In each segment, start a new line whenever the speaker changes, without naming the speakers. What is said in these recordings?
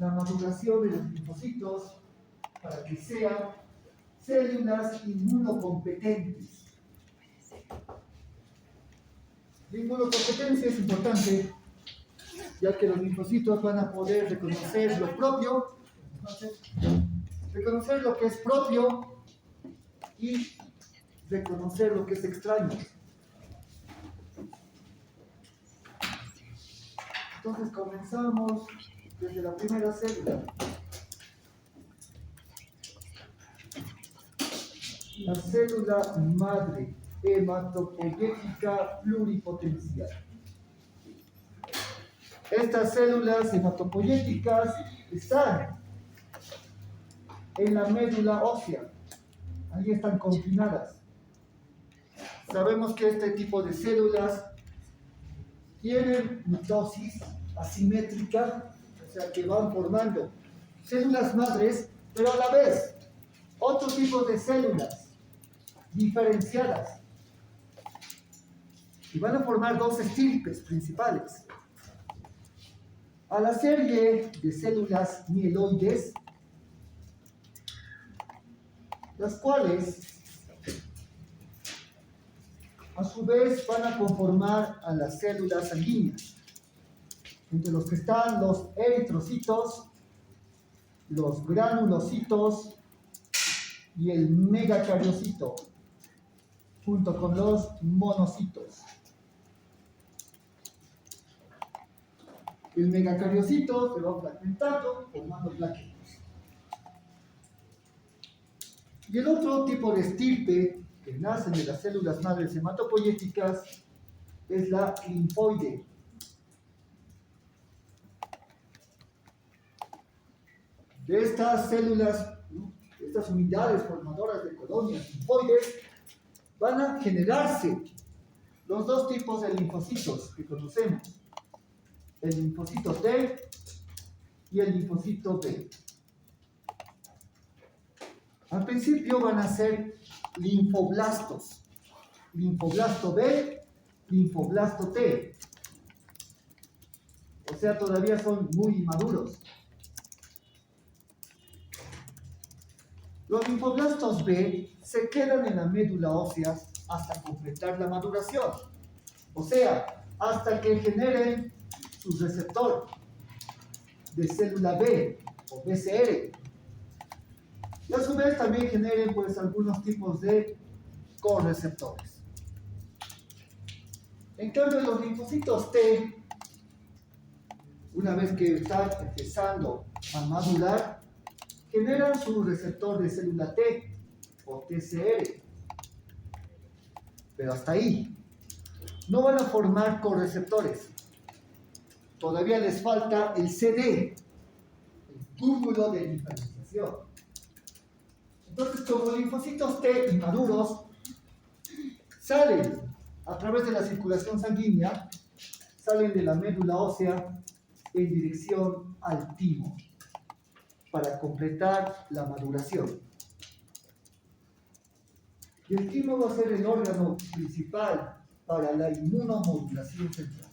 la maduración de los linfocitos para que sean células inmunocompetentes. La inmunocompetencia es importante, ya que los linfocitos van a poder reconocer lo propio, reconocer lo que es propio y reconocer lo que es extraño. Entonces comenzamos desde la primera célula. La célula madre hematopoyética pluripotencial. Estas células hematopoyéticas están en la médula ósea. Ahí están confinadas. Sabemos que este tipo de células tienen mitosis asimétrica, o sea que van formando células madres, pero a la vez otro tipo de células diferenciadas. Y van a formar dos estirpes principales. A la serie de células mieloides, las cuales a su vez van a conformar a las células sanguíneas, entre los que están los eritrocitos, los granulocitos y el megacariocito, junto con los monocitos. El megacariocito se va fragmentando, formando plaquetas. Y el otro tipo de estirpe que nacen de las células madres hematopoyéticas es la linfoide. De estas células, estas unidades formadoras de colonias linfoides, van a generarse los dos tipos de linfocitos que conocemos: el linfocito T y el linfocito B. Al principio van a ser linfoblastos, linfoblasto B, linfoblasto T. O sea, todavía son muy inmaduros. Los linfoblastos B se quedan en la médula ósea hasta completar la maduración, o sea, hasta que generen su receptor de célula B o BCR. Y a su vez también generen pues algunos tipos de correceptores. En cambio, los linfocitos T, una vez que están empezando a madurar, generan su receptor de célula T o TCR. Pero hasta ahí. No van a formar correceptores. Todavía les falta el CD, el túbulo de diferenciación. Entonces, como linfocitos T inmaduros salen a través de la circulación sanguínea, salen de la médula ósea en dirección al timo para completar la maduración. Y el timo va a ser el órgano principal para la inmunomodulación central.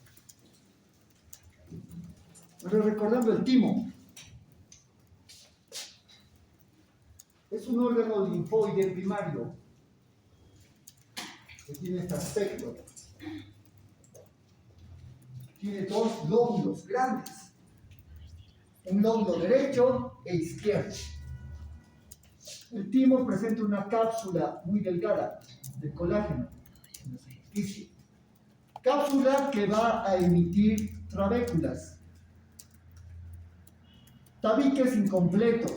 Pero recordando el timo, es un órgano linfoide primario que tiene este aspecto. Tiene dos lóbulos grandes, un lóbulo derecho e izquierdo. El timo presenta una cápsula muy delgada de colágeno en la superficie. Cápsula que va a emitir trabéculas, tabiques incompletos,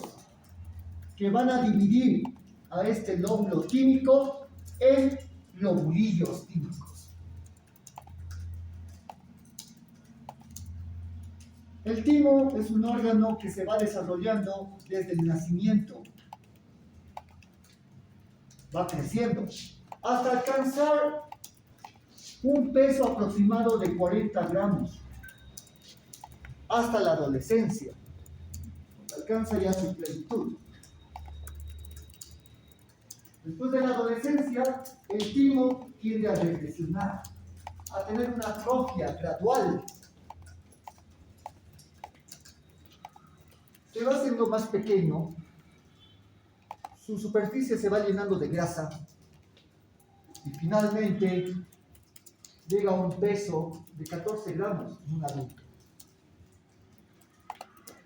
que van a dividir a este lóbulo tímico en lobulillos tímicos. El timo es un órgano que se va desarrollando desde el nacimiento. Va creciendo hasta alcanzar un peso aproximado de 40 gramos hasta la adolescencia. Alcanza ya su plenitud. Después de la adolescencia, el timo tiende a regresionar, a tener una atrofia gradual. se va haciendo más pequeño, su superficie se va llenando de grasa y finalmente llega a un peso de 14 gramos en un adulto.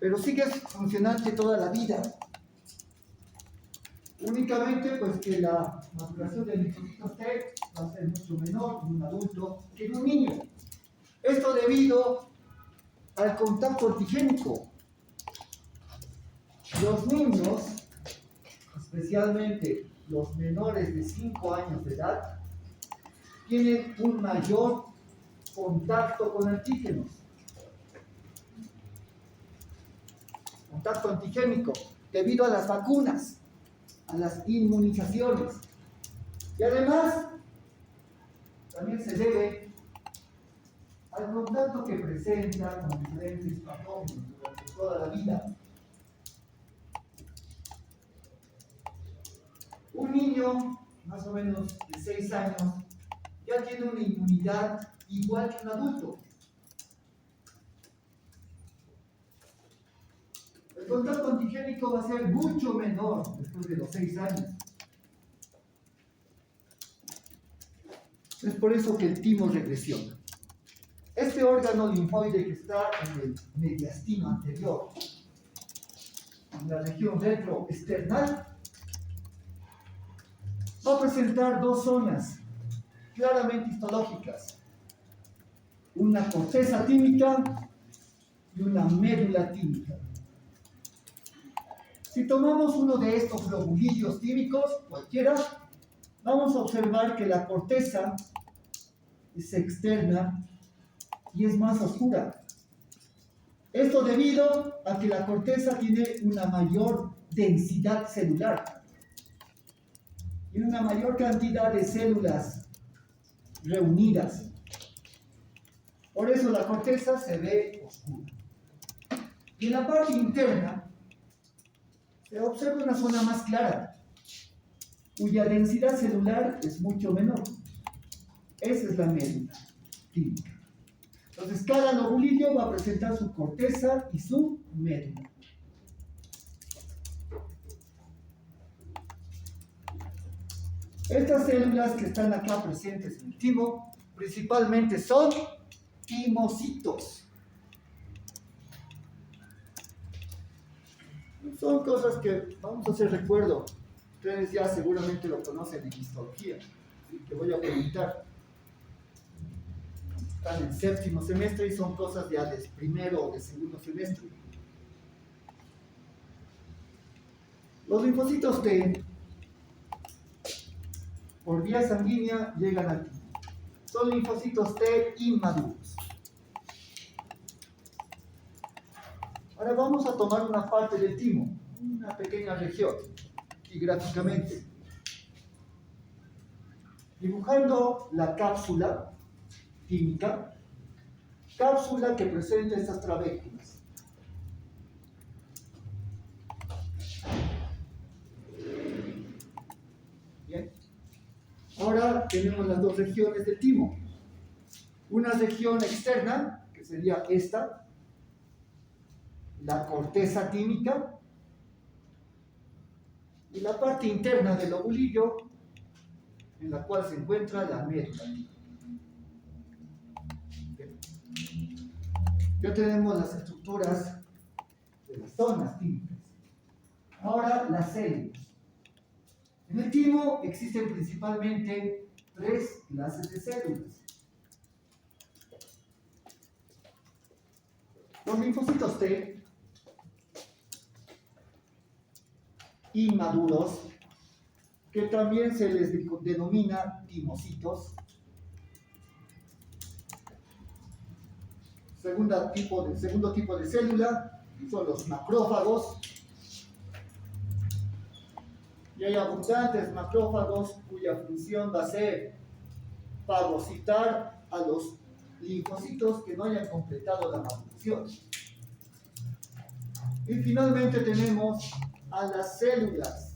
Pero sigue funcionante toda la vida. Únicamente pues que la maduración del linfocito T va a ser mucho menor en un adulto que en un niño. Esto debido al contacto antigénico. Los niños, especialmente los menores de 5 años de edad, tienen un mayor contacto con antígenos. Contacto antigénico, debido a las vacunas, a las inmunizaciones. Y además, también se debe al contacto que presenta con diferentes patógenos durante toda la vida. Un niño, más o menos de 6 años, ya tiene una inmunidad igual que un adulto. El contacto antigénico va a ser mucho menor después de los 6 años. Es por eso que el timo regresiona. Este órgano linfoide que está en el mediastino anterior, en la región retroesternal, va a presentar dos zonas claramente histológicas: una corteza tímica y una médula tímica. Si tomamos uno de estos lobulillos tímicos, cualquiera, vamos a observar que la corteza es externa y es más oscura. Esto debido a que la corteza tiene una mayor densidad celular y una mayor cantidad de células reunidas. Por eso la corteza se ve oscura. Y en la parte interna se observa una zona más clara, cuya densidad celular es mucho menor. Esa es la médula tímica. Entonces, cada lobulillo va a presentar su corteza y su médula. Estas células que están acá presentes en el timo, principalmente son timocitos. Son cosas que vamos a hacer recuerdo. Ustedes ya seguramente lo conocen en histología. ¿Sí? Te voy a preguntar. Están en séptimo semestre y son cosas ya de primero o de segundo semestre. Los linfocitos T, por vía sanguínea, llegan al timo. Son linfocitos T inmaduros. Ahora vamos a tomar una parte del timo, una pequeña región, y gráficamente, dibujando la cápsula tímica, cápsula que presenta estas trabéculas. Bien. Ahora tenemos las dos regiones del timo. Una región externa, que sería esta, la corteza tímica, y la parte interna del lobulillo, en la cual se encuentra la médula. Ya tenemos las estructuras de las zonas tímicas. Ahora las células. En el timo existen principalmente 3 clases de células. Los linfocitos T inmaduros, que también se les denomina timocitos. Segundo tipo de célula son los macrófagos. Y hay abundantes macrófagos cuya función va a ser fagocitar a los linfocitos que no hayan completado la maduración. Y finalmente tenemos a las células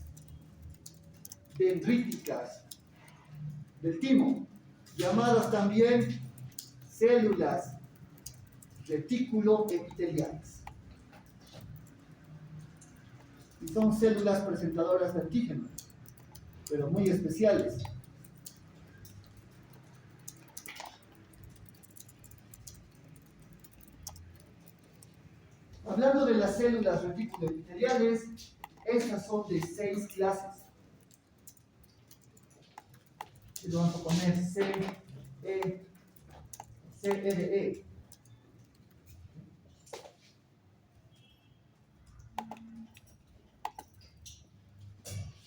dendríticas del timo, llamadas también células retículo epiteliales. y son células presentadoras de antígeno, pero muy especiales. Hablando de las células reticuloepiteliales, estas son de 6 clases. Y lo vamos a poner CRE.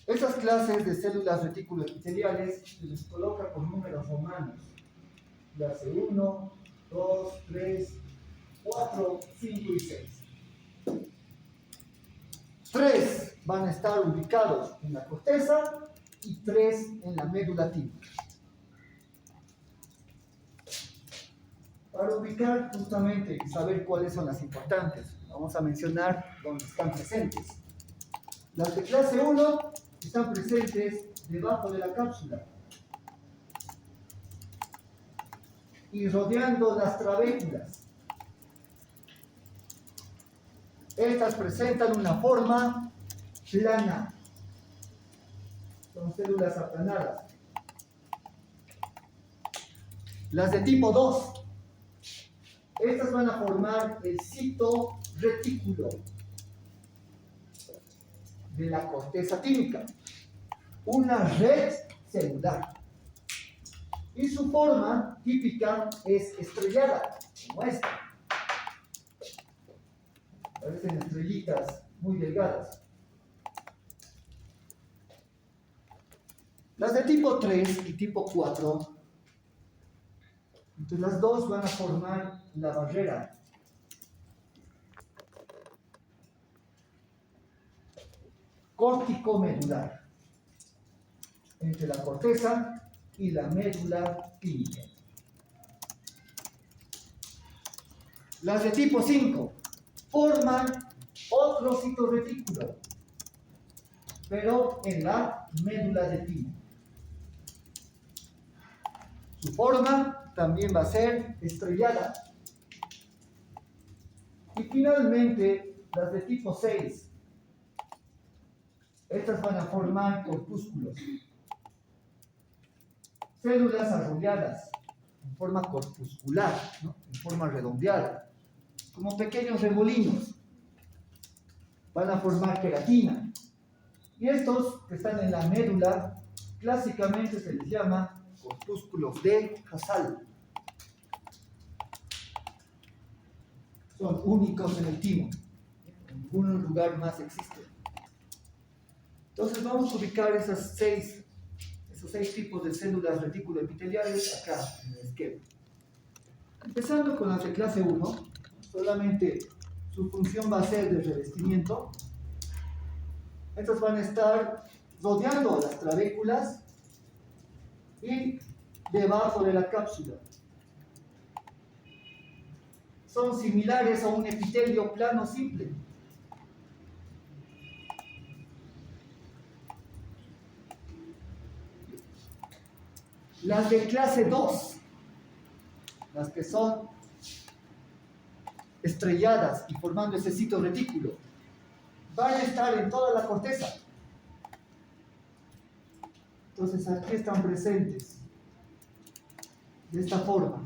Estas clases de células reticuloepiteliales se les coloca con números romanos. Clase 1, 2, 3, 4, 5 y 6. 3 van a estar ubicados en la corteza y 3 en la médula típica. Para ubicar justamente y saber cuáles son las importantes, vamos a mencionar dónde están presentes. Las de clase 1 están presentes debajo de la cápsula y rodeando las trabéculas. Estas presentan una forma plana. Son células aplanadas. Las de tipo 2. Estas van a formar el citoretículo de la corteza tímica. Una red celular. Y su forma típica es estrellada, como esta. Parecen estrellitas muy delgadas. Las de tipo 3 y tipo 4, entre las dos van a formar la barrera. Corticomedular entre la corteza y la médula tímica. Las de tipo 5 forman otro citoretículo, pero en la médula del timo. Su forma también va a ser estrellada. Y finalmente, las de tipo 6. Estas van a formar corpúsculos. Células arrolladas, en forma corpuscular, ¿no? En forma redondeada, como pequeños remolinos. Van a formar queratina. Y estos que están en la médula, clásicamente se les llama corpúsculos de Hasal. Son únicos en el timo. En ningún lugar más existen. Entonces vamos a ubicar esos seis tipos de células reticuloepiteliales acá en el esquema. Empezando con las de clase 1, solamente su función va a ser de revestimiento. Estas van a estar rodeando las trabéculas y debajo de la cápsula. Son similares a un epitelio plano simple. Las de clase 2, las que son estrelladas y formando ese citoretículo, van a estar en toda la corteza. Entonces aquí están presentes de esta forma.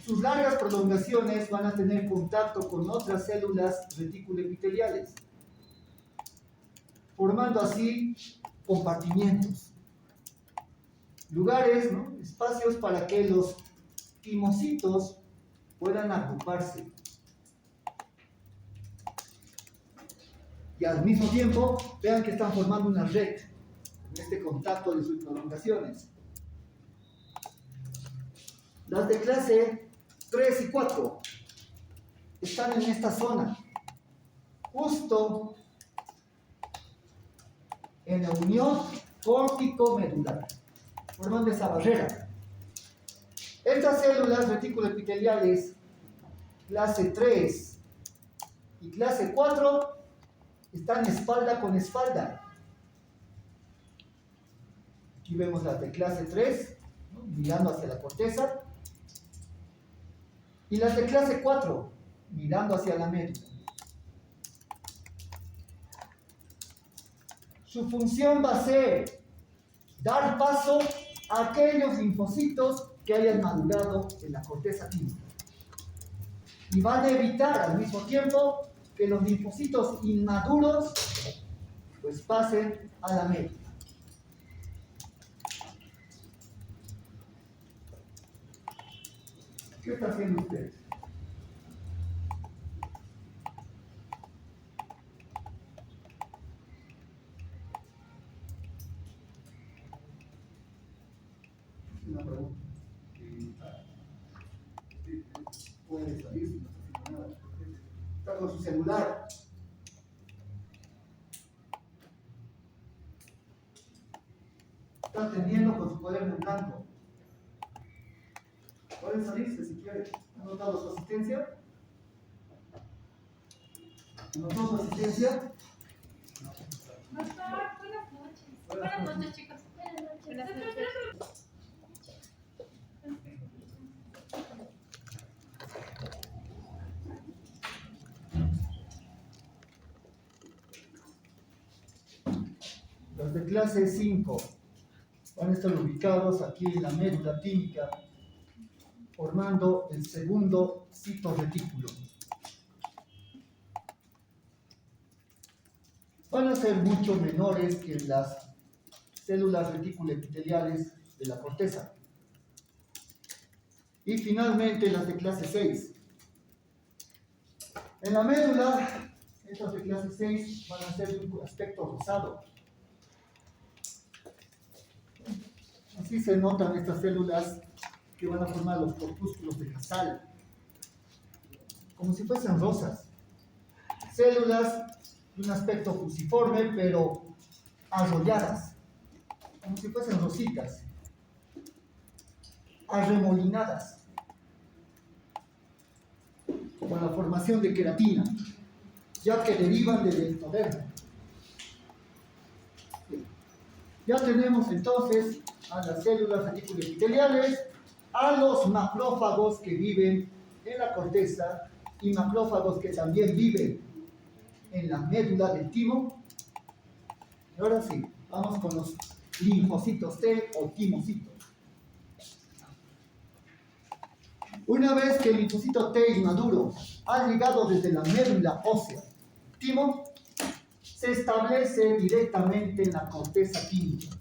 Sus largas prolongaciones van a tener contacto con otras células reticuloepiteliales, formando así compartimientos, lugares, ¿no? Espacios para que los timocitos puedan agruparse. Y al mismo tiempo, vean que están formando una red en este contacto de sus prolongaciones. Las de clase 3 y 4 están en esta zona, justo en la unión córtico-medular, formando esa barrera. Estas células reticuloepiteliales clase 3 y clase 4 están espalda con espalda. Aquí vemos las de clase 3, ¿no? Mirando hacia la corteza, y las de clase 4 mirando hacia la médula. Su función va a ser dar paso a aquellos linfocitos que hayan madurado en la corteza tímica. Y van a evitar al mismo tiempo que los linfocitos inmaduros pues pasen a la médula. ¿Qué está haciendo usted? Una pregunta. Puede salir sin hacer nada. Está con su celular. Está atendiendo con su cuaderno en blanco. Pueden salirse si quieren. ¿Han notado su asistencia? ¿Notó su asistencia?
Doctor, buenas noches. Buenas noches, chicos. Buenas noches.
Los de clase 5 van a estar ubicados aquí en la médula tímica, formando el segundo citoretículo. Van a ser mucho menores que las células reticuloepiteliales de la corteza. Y finalmente las de clase 6. En la médula, estas de clase 6 van a ser de un aspecto rosado. Así se notan estas células que van a formar los corpúsculos de Casal, como si fuesen rosas. Células de un aspecto fusiforme, pero arrolladas, como si fuesen rositas, arremolinadas, con la formación de queratina, ya que derivan del ectodermo. Ya tenemos entonces a las células reticuloepiteliales, a los macrófagos que viven en la corteza y macrófagos que también viven en la médula del timo. Y ahora sí, vamos con los linfocitos T o timocitos. Una vez que el linfocito T inmaduro ha llegado desde la médula ósea timo, se establece directamente en la corteza tímica.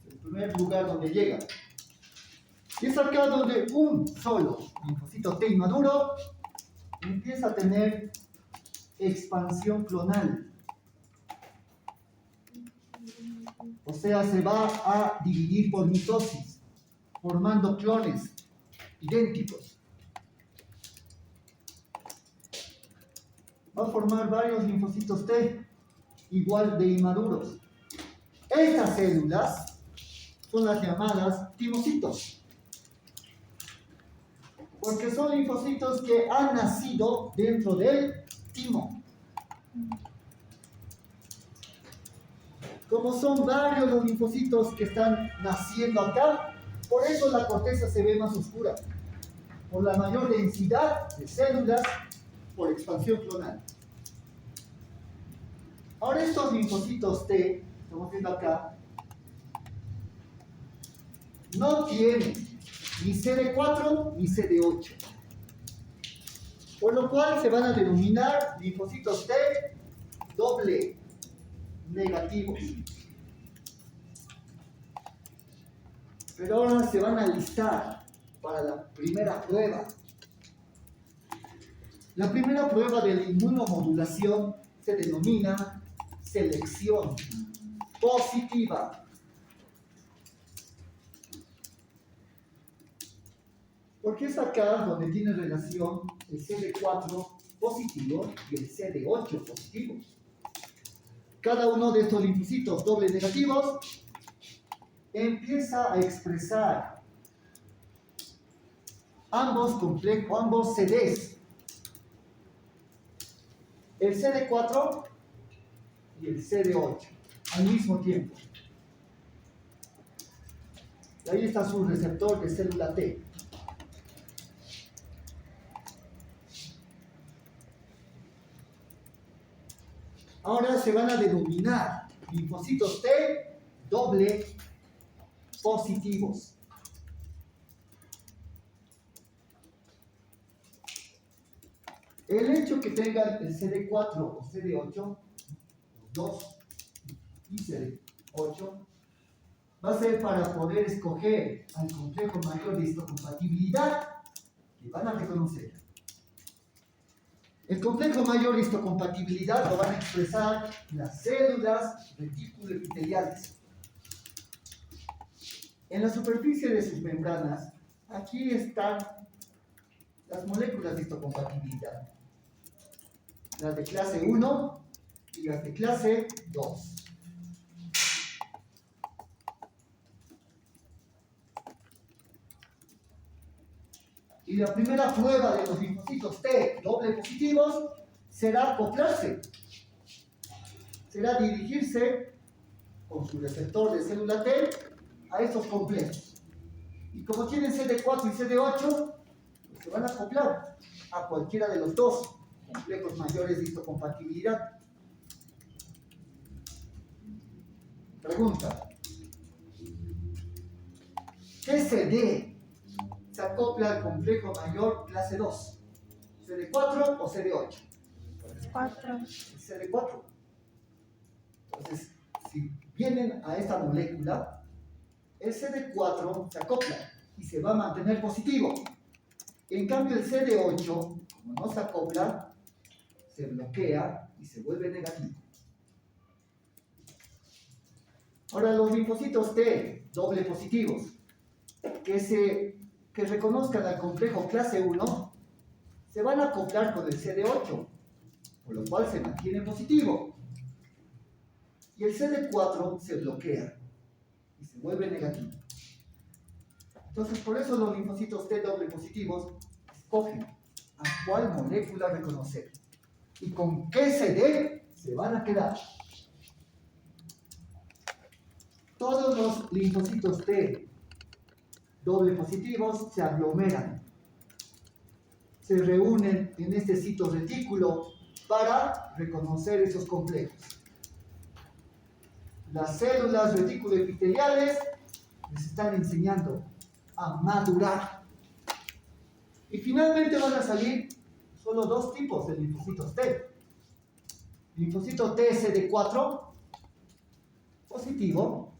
Es el primer lugar donde llega. Y es acá donde un solo linfocito T inmaduro empieza a tener expansión clonal. O sea, se va a dividir por mitosis, formando clones idénticos. Va a formar varios linfocitos T, igual de inmaduros. Estas células son las llamadas timocitos, porque son linfocitos que han nacido dentro del timo. Como son varios los linfocitos que están naciendo acá, por eso la corteza se ve más oscura, por la mayor densidad de células por expansión clonal. Ahora estos linfocitos T, estamos viendo acá, no tienen ni CD4 ni CD8, por lo cual se van a denominar linfocitos T doble negativos. Pero ahora se van a listar para la primera prueba. La primera prueba de la inmunomodulación se denomina selección positiva. Porque es acá donde tiene relación el CD4 positivo y el CD8 positivo. Cada uno de estos linfocitos doble negativos empieza a expresar ambos CDs, el CD4 y el CD8 al mismo tiempo. Y ahí está su receptor de célula T. Ahora se van a denominar linfocitos T doble positivos. El hecho que tengan el CD4 o CD8, 2 y CD8, va a ser para poder escoger al complejo mayor de histocompatibilidad que van a reconocer. El complejo mayor de histocompatibilidad lo van a expresar las células reticuloepiteliales. En la superficie de sus membranas, aquí están las moléculas de histocompatibilidad. Las de clase 1 y las de clase 2. Y la primera prueba de los linfocitos T doble positivos será acoplarse. Será dirigirse con su receptor de célula T a estos complejos. Y como tienen CD4 y CD8, pues se van a acoplar a cualquiera de los dos complejos mayores de histocompatibilidad. Pregunta: ¿qué CD se acopla al complejo mayor clase 2? ¿CD4 o CD8?
4.
CD4. Entonces, si vienen a esta molécula, el CD4 se acopla y se va a mantener positivo. En cambio, el CD8, como no se acopla, se bloquea y se vuelve negativo. Ahora, los linfocitos T doble positivos que reconozcan al complejo clase 1 se van a acoplar con el CD8, por lo cual se mantiene positivo. Y el CD4 se bloquea y se vuelve negativo. Entonces, por eso los linfocitos T doble positivos escogen a cuál molécula reconocer y con qué CD se van a quedar. Todos los linfocitos T doble positivos se aglomeran, se reúnen en este citoretículo para reconocer esos complejos. Las células reticuloepiteliales les están enseñando a madurar. Y finalmente van a salir solo dos tipos de linfocitos T. Linfocito T CD4 positivo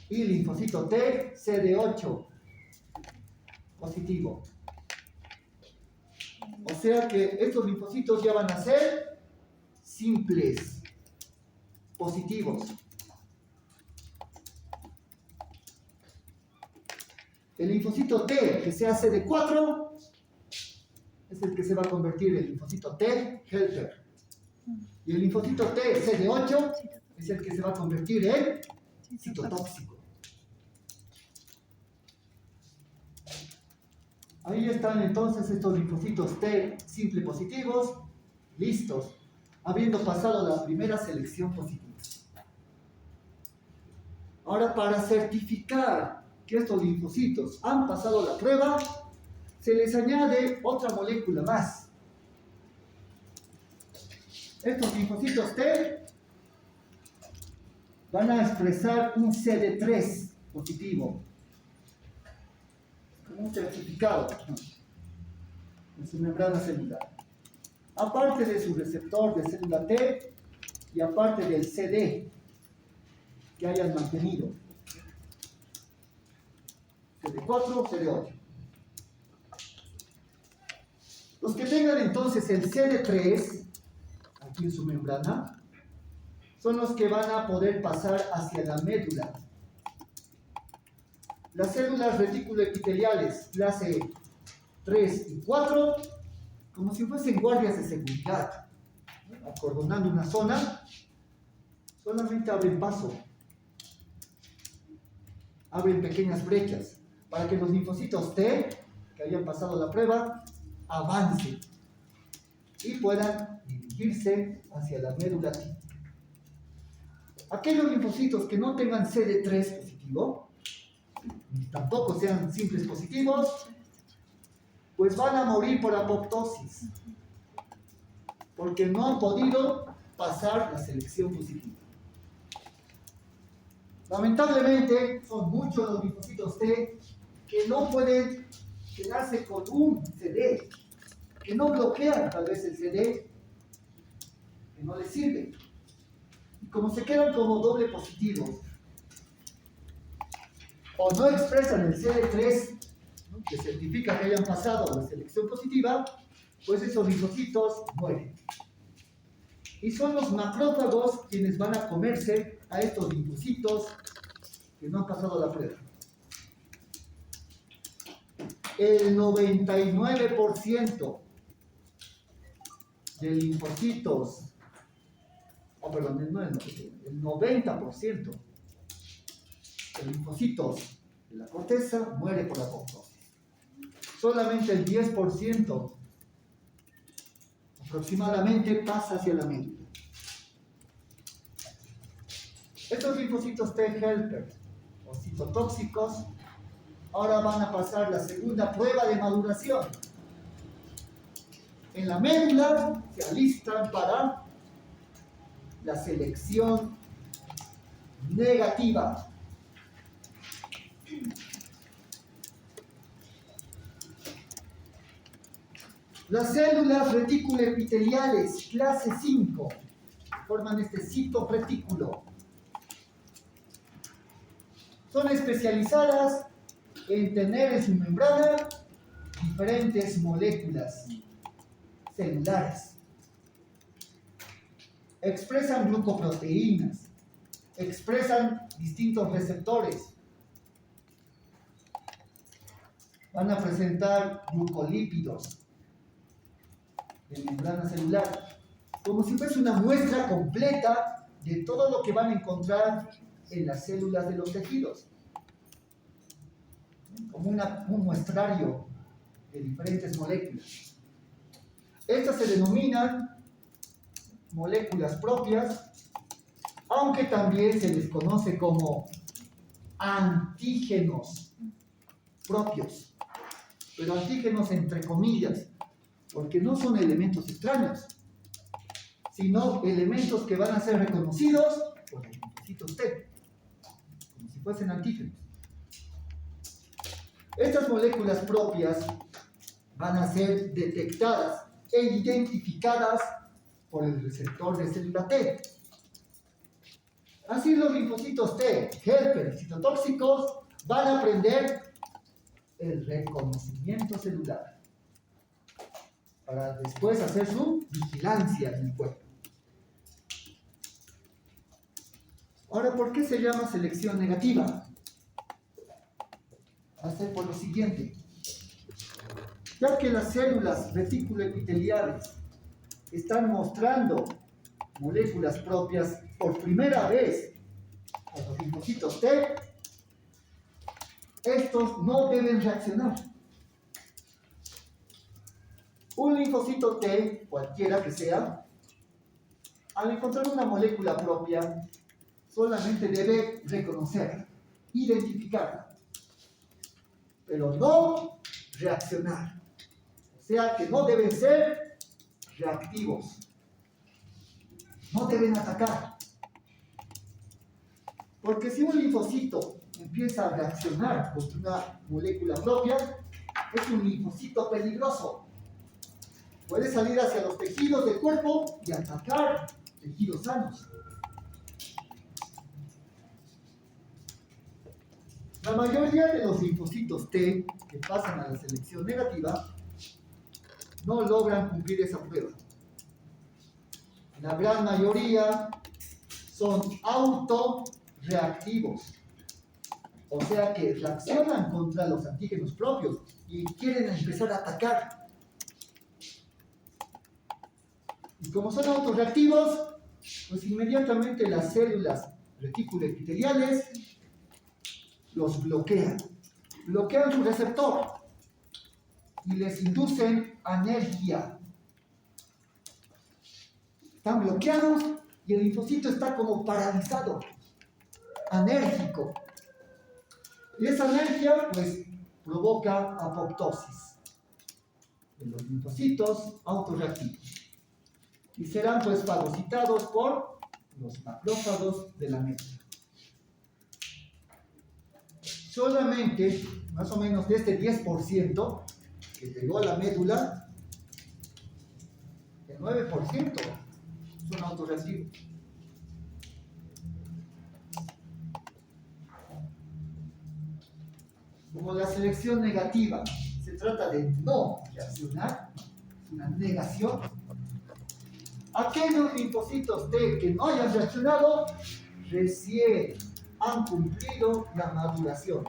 y linfocito T CD8 positivo. O sea que estos linfocitos ya van a ser simples positivos. El linfocito T que sea CD4 es el que se va a convertir en linfocito T helper. Y el linfocito T CD8 es el que se va a convertir en citotóxico. Ahí están entonces estos linfocitos T simple positivos, listos, habiendo pasado la primera selección positiva. Ahora, para certificar que estos linfocitos han pasado la prueba, se les añade otra molécula más. Estos linfocitos T van a expresar un CD3 positivo, como un certificado en su membrana celular. Aparte de su receptor de célula T y aparte del CD que hayan mantenido. CD4, CD8. Los que tengan entonces el CD3 aquí en su membrana son los que van a poder pasar hacia la médula. Las células reticuloepiteliales clase 3 y 4, como si fuesen guardias de seguridad, acordonando una zona, solamente abren paso, abren pequeñas brechas para que los linfocitos T que hayan pasado la prueba avancen y puedan dirigirse hacia la médula T. Aquellos linfocitos que no tengan CD3 positivo, ni tampoco sean simples positivos, pues van a morir por apoptosis, porque no han podido pasar la selección positiva. Lamentablemente, son muchos los linfocitos T que no pueden quedarse con un CD, que no bloquean tal vez el CD, que no les sirve. Y como se quedan como doble positivos, o no expresan el CD3, ¿no?, que certifica que hayan pasado la selección positiva, pues esos linfocitos mueren. Y son los macrófagos quienes van a comerse a estos linfocitos que no han pasado la prueba. El 99% de linfocitos, el 90% de linfocitos de la corteza muere por apoptosis. Solamente el 10% aproximadamente pasa hacia la médula. Estos linfocitos T helper o citotóxicos ahora van a pasar la segunda prueba de maduración. En la médula se alistan para la selección negativa. Las células reticuloepiteliales clase 5 forman este citoretículo. Son especializadas en tener en su membrana diferentes moléculas celulares. Expresan glucoproteínas, expresan distintos receptores. Van a presentar glucolípidos de membrana celular, como si fuese una muestra completa de todo lo que van a encontrar en las células de los tejidos, como un muestrario de diferentes moléculas. Estas se denominan moléculas propias, aunque también se les conoce como antígenos propios, pero antígenos entre comillas, porque no son elementos extraños, sino elementos que van a ser reconocidos por los linfocitos T, como si fuesen antígenos. Estas moléculas propias van a ser detectadas e identificadas por el receptor de célula T. Así los linfocitos T, helper y citotóxicos van a aprender el reconocimiento celular para después hacer su vigilancia en el cuerpo. Ahora, ¿por qué se llama selección negativa? Va a ser por lo siguiente. Ya que las células reticuloepiteliales están mostrando moléculas propias por primera vez a los linfocitos T, estos no deben reaccionar. Un linfocito T, cualquiera que sea, al encontrar una molécula propia, solamente debe reconocerla, identificarla, pero no reaccionar. O sea que no deben ser reactivos, no deben atacar. Porque si un linfocito empieza a reaccionar contra una molécula propia, es un linfocito peligroso. Puede salir hacia los tejidos del cuerpo y atacar tejidos sanos. La mayoría de los linfocitos T que pasan a la selección negativa no logran cumplir esa prueba. La gran mayoría son autorreactivos, o sea que reaccionan contra los antígenos propios y quieren empezar a atacar. Y como son autorreactivos, pues inmediatamente las células reticuloepiteliales los bloquean su receptor y les inducen anergia. Están bloqueados y el linfocito está como paralizado, anérgico. Y esa anergia pues provoca apoptosis de los linfocitos autorreactivos y serán pues fagocitados por los macrófagos de la médula. solamente más o menos de este 10% que llegó a la médula, el 9% son autorreactivos. Como la selección negativa se trata de no reaccionar, es una negación, aquellos linfocitos T que no hayan reaccionado recién han cumplido la maduración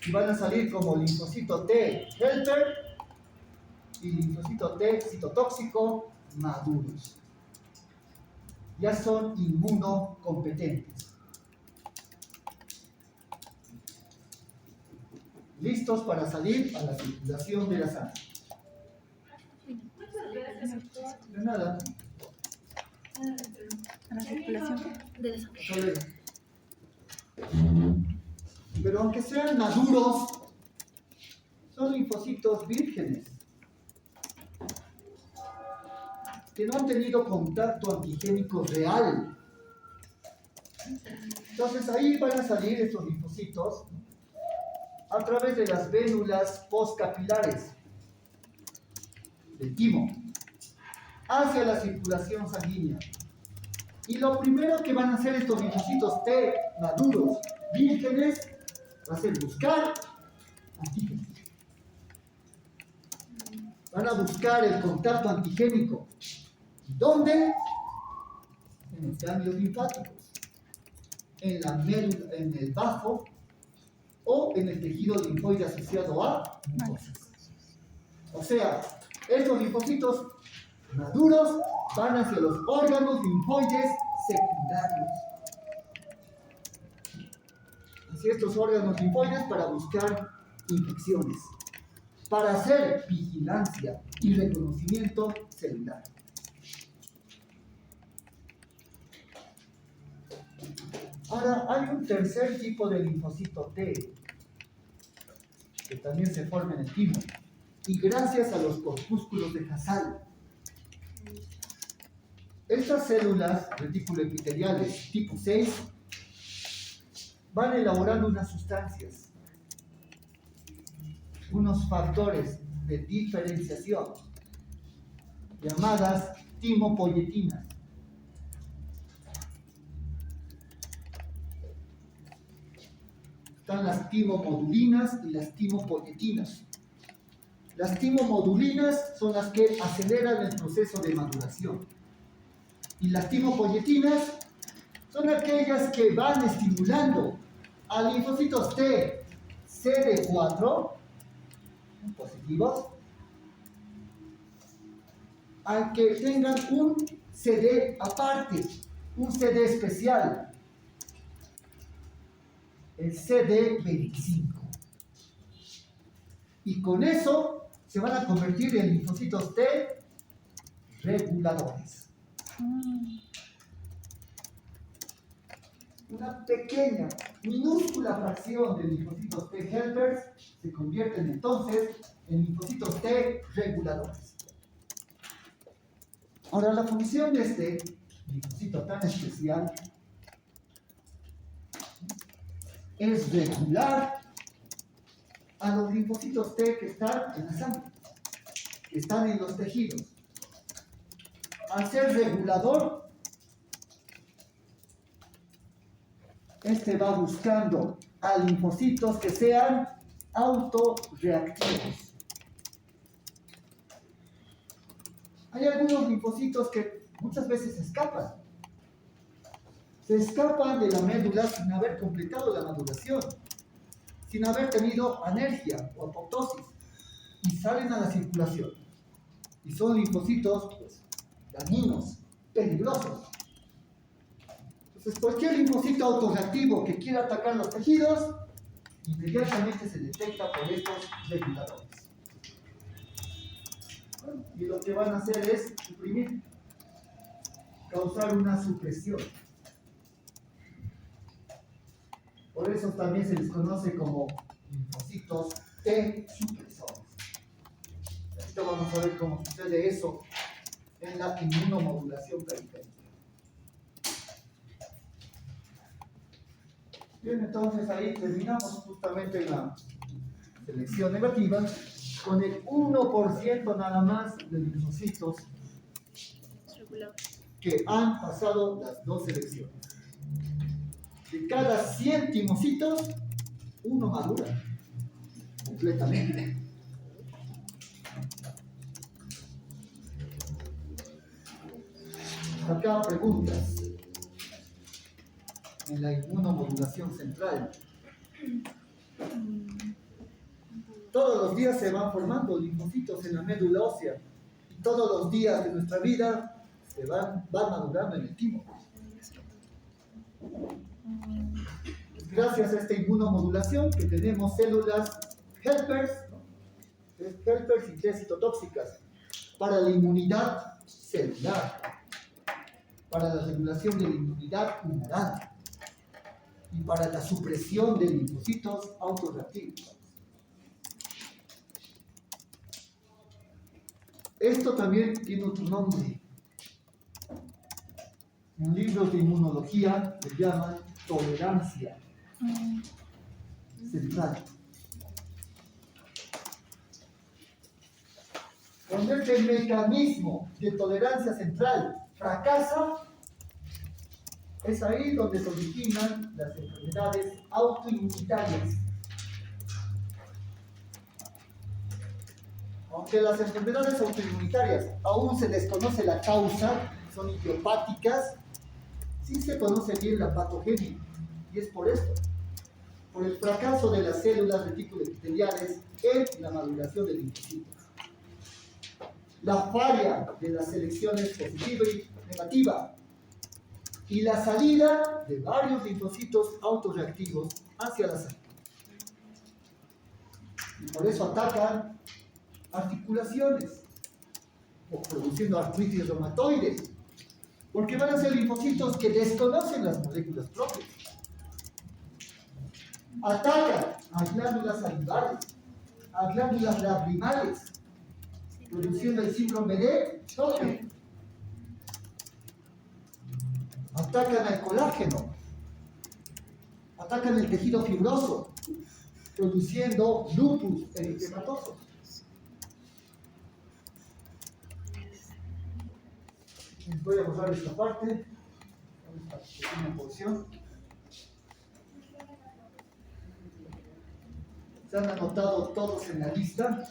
y van a salir como linfocito T helper y linfocito T citotóxico maduros. Ya son inmunocompetentes. Listos para salir a la circulación de la sangre.
Muchas gracias, doctor.
De nada.
A la circulación de la sangre.
Hasta luego. Pero aunque sean maduros, son linfocitos vírgenes que no han tenido contacto antigénico real. Entonces ahí van a salir estos linfocitos a través de las vénulas postcapilares del timo hacia la circulación sanguínea. Y lo primero que van a hacer estos linfocitos T maduros, vírgenes, va a ser buscar antígenos. Van a buscar el contacto antigénico. ¿Dónde? En los ganglios linfáticos, en la médula, en el bajo o en el tejido linfoide asociado a mucosas. O sea, estos linfocitos maduros van hacia los órganos linfoides secundarios. Hacia estos órganos linfoides para buscar infecciones, para hacer vigilancia y reconocimiento celular. Ahora, hay un tercer tipo de linfocito T que también se forma en el timo y gracias a los corpúsculos de Hassall. Estas células reticuloepiteliales tipo 6 van elaborando unas sustancias, unos factores de diferenciación llamadas timopoyetinas. Están las timomodulinas y las timopoyetinas. Las timomodulinas son las que aceleran el proceso de maduración. Y las timopoyetinas son aquellas que van estimulando a linfocitos T CD4 positivos a que tengan un CD aparte, un CD especial, el CD25. Y con eso se van a convertir en linfocitos T reguladores. Una pequeña, minúscula fracción de linfocitos T helpers se convierten entonces en linfocitos T reguladores. Ahora, la función de este linfocito tan especial es regular a los linfocitos T que están en la sangre, que están en los tejidos. Al ser regulador, este va buscando a linfocitos que sean autorreactivos. Hay algunos linfocitos que muchas veces escapan. Se escapan de la médula sin haber completado la maduración, sin haber tenido anergia o apoptosis, y salen a la circulación. Y son linfocitos pues, dañinos, peligrosos. Entonces, cualquier linfocito autorreactivo que quiera atacar los tejidos, inmediatamente se detecta por estos reguladores. Bueno, y lo que van a hacer es suprimir, causar una supresión. Por eso también se les conoce como linfocitos T supresores. Ahorita vamos a ver cómo sucede eso en la inmunomodulación periférica. Bien, entonces ahí terminamos justamente la selección negativa con el 1% nada más de linfocitos que han pasado las dos selecciones. De cada 100 timocitos, uno madura completamente. Acá preguntas en la inmunomodulación central. Todos los días se van formando linfocitos en la médula ósea y todos los días de nuestra vida se van madurando en el timo. Gracias a esta inmunomodulación que tenemos células helpers, ¿no? Helpers y citotóxicas para la inmunidad celular, para la regulación de la inmunidad humoral y para la supresión de linfocitos autorreactivos. Esto también tiene otro nombre. En libros de inmunología se llaman tolerancia central. Cuando este mecanismo de tolerancia central fracasa, es ahí donde se originan las enfermedades autoinmunitarias. Aunque las enfermedades autoinmunitarias aún se desconoce la causa, son idiopáticas, sí se conoce bien la patogenia. Y es por esto, por el fracaso de las células reticuloepiteliales en la maduración de linfocitos. La falla de las selecciones positiva y negativa y la salida de varios linfocitos autorreactivos hacia la sangre. Y por eso atacan articulaciones o produciendo artritis reumatoide, porque van a ser linfocitos que desconocen las moléculas propias. Atacan a glándulas salivares, a glándulas lacrimales, produciendo el síndrome de choque. Atacan al colágeno, atacan el tejido fibroso, produciendo lupus eritematoso. Les voy a borrar esta parte, esta pequeña porción. ¿Se han anotado todos en la lista?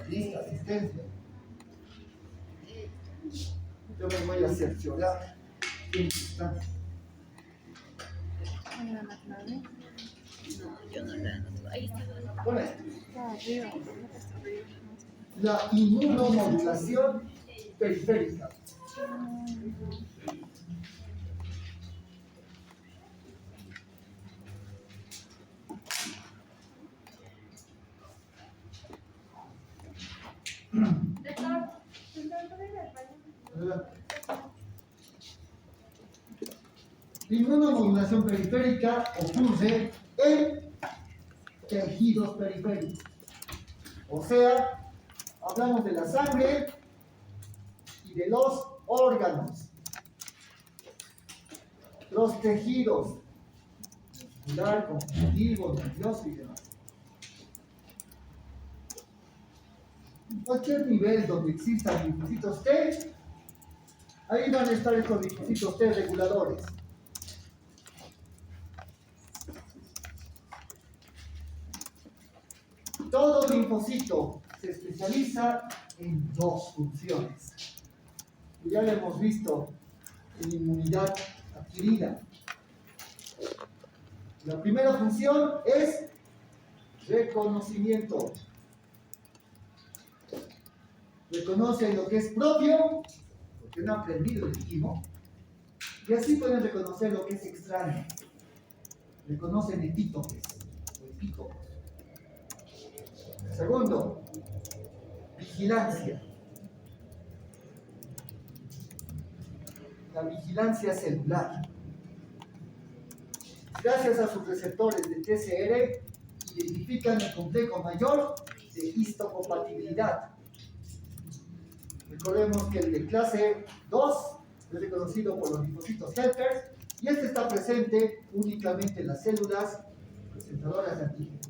Lista, asistencia. Yo me voy a cerciorar quiénes están.
No, yo no la anoto. Ahí está.
Bueno,
Arriba.
la inmunomodulación periférica. La inmunomodulación periférica ocurre en tejidos periféricos. O sea, hablamos de la sangre y de los órganos. Los tejidos muscular, conjuntivo, nervioso y demás. En cualquier nivel donde existan linfocitos T, ahí van a estar estos linfocitos T reguladores. Todo linfocito se especializa en dos funciones. Ya lo hemos visto en inmunidad adquirida. La primera función es reconocimiento. Reconocen lo que es propio, porque han aprendido el timo, y así pueden reconocer lo que es extraño. Reconocen epítopes o epítopos. Segundo, vigilancia. La vigilancia celular. Gracias a sus receptores de TCR, identifican el complejo mayor de histocompatibilidad. Recordemos que el de clase 2 es reconocido por los linfocitos helpers Y este está presente únicamente en las células presentadoras de antígenos.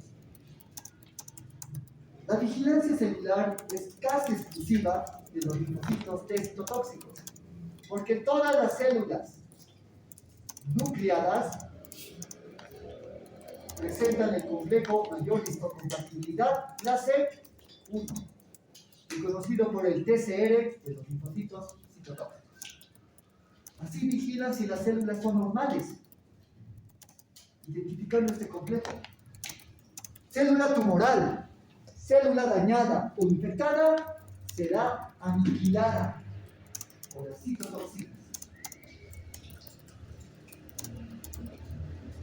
La vigilancia celular es casi exclusiva de los linfocitos T citotóxicos, porque todas las células nucleadas presentan el complejo mayor histocompatibilidad clase 1, y conocido por el TCR de los linfocitos citotóxicos. Así vigilan si las células son normales, identificando este complejo. Célula tumoral, célula dañada o infectada será aniquilada por las citotoxinas.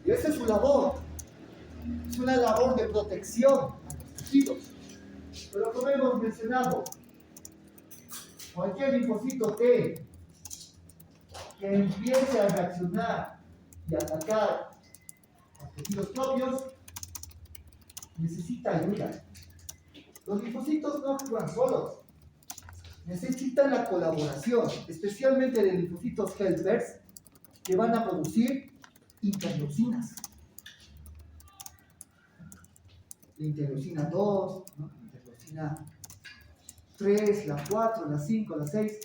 Y esa es su labor. Es una labor de protección a los tejidos. Pero como hemos mencionado, cualquier linfocito T que empiece a reaccionar y atacar a tejidos propios necesita ayuda. Los linfocitos no actúan solos, necesitan la colaboración, especialmente de linfocitos helpers que van a producir interleucinas. La interleucina 2, ¿no? La interleucina 3, la 4, la 5, la 6.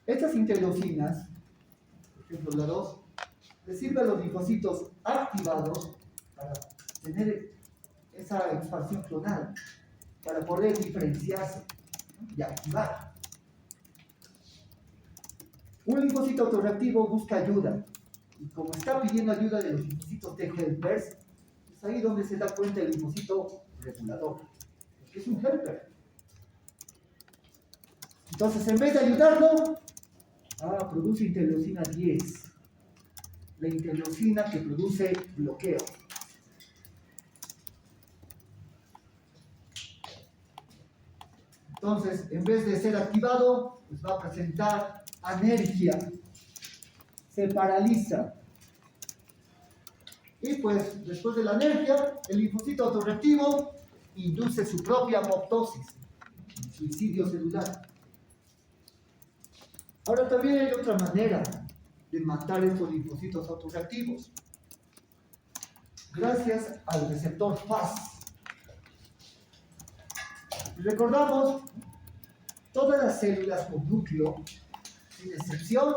Estas interleucinas, por ejemplo la 2, le sirven a los linfocitos activados para tener esa expansión clonal, para poder diferenciarse, ¿no? Y activar. Un linfocito autorreactivo busca ayuda, y como está pidiendo ayuda de los linfocitos T helpers, es ahí donde se da cuenta el linfocito regulador, que es un helper. Entonces, en vez de ayudarlo, produce interleucina 10, la interleucina que produce bloqueo. Entonces, en vez de ser activado, pues va a presentar anergia, se paraliza. Y pues, después de la anergia, el linfocito autorreactivo induce su propia apoptosis, suicidio celular. Ahora también hay otra manera de matar estos linfocitos autorreactivos, gracias al receptor FAS. Recordamos, todas las células con núcleo, sin excepción,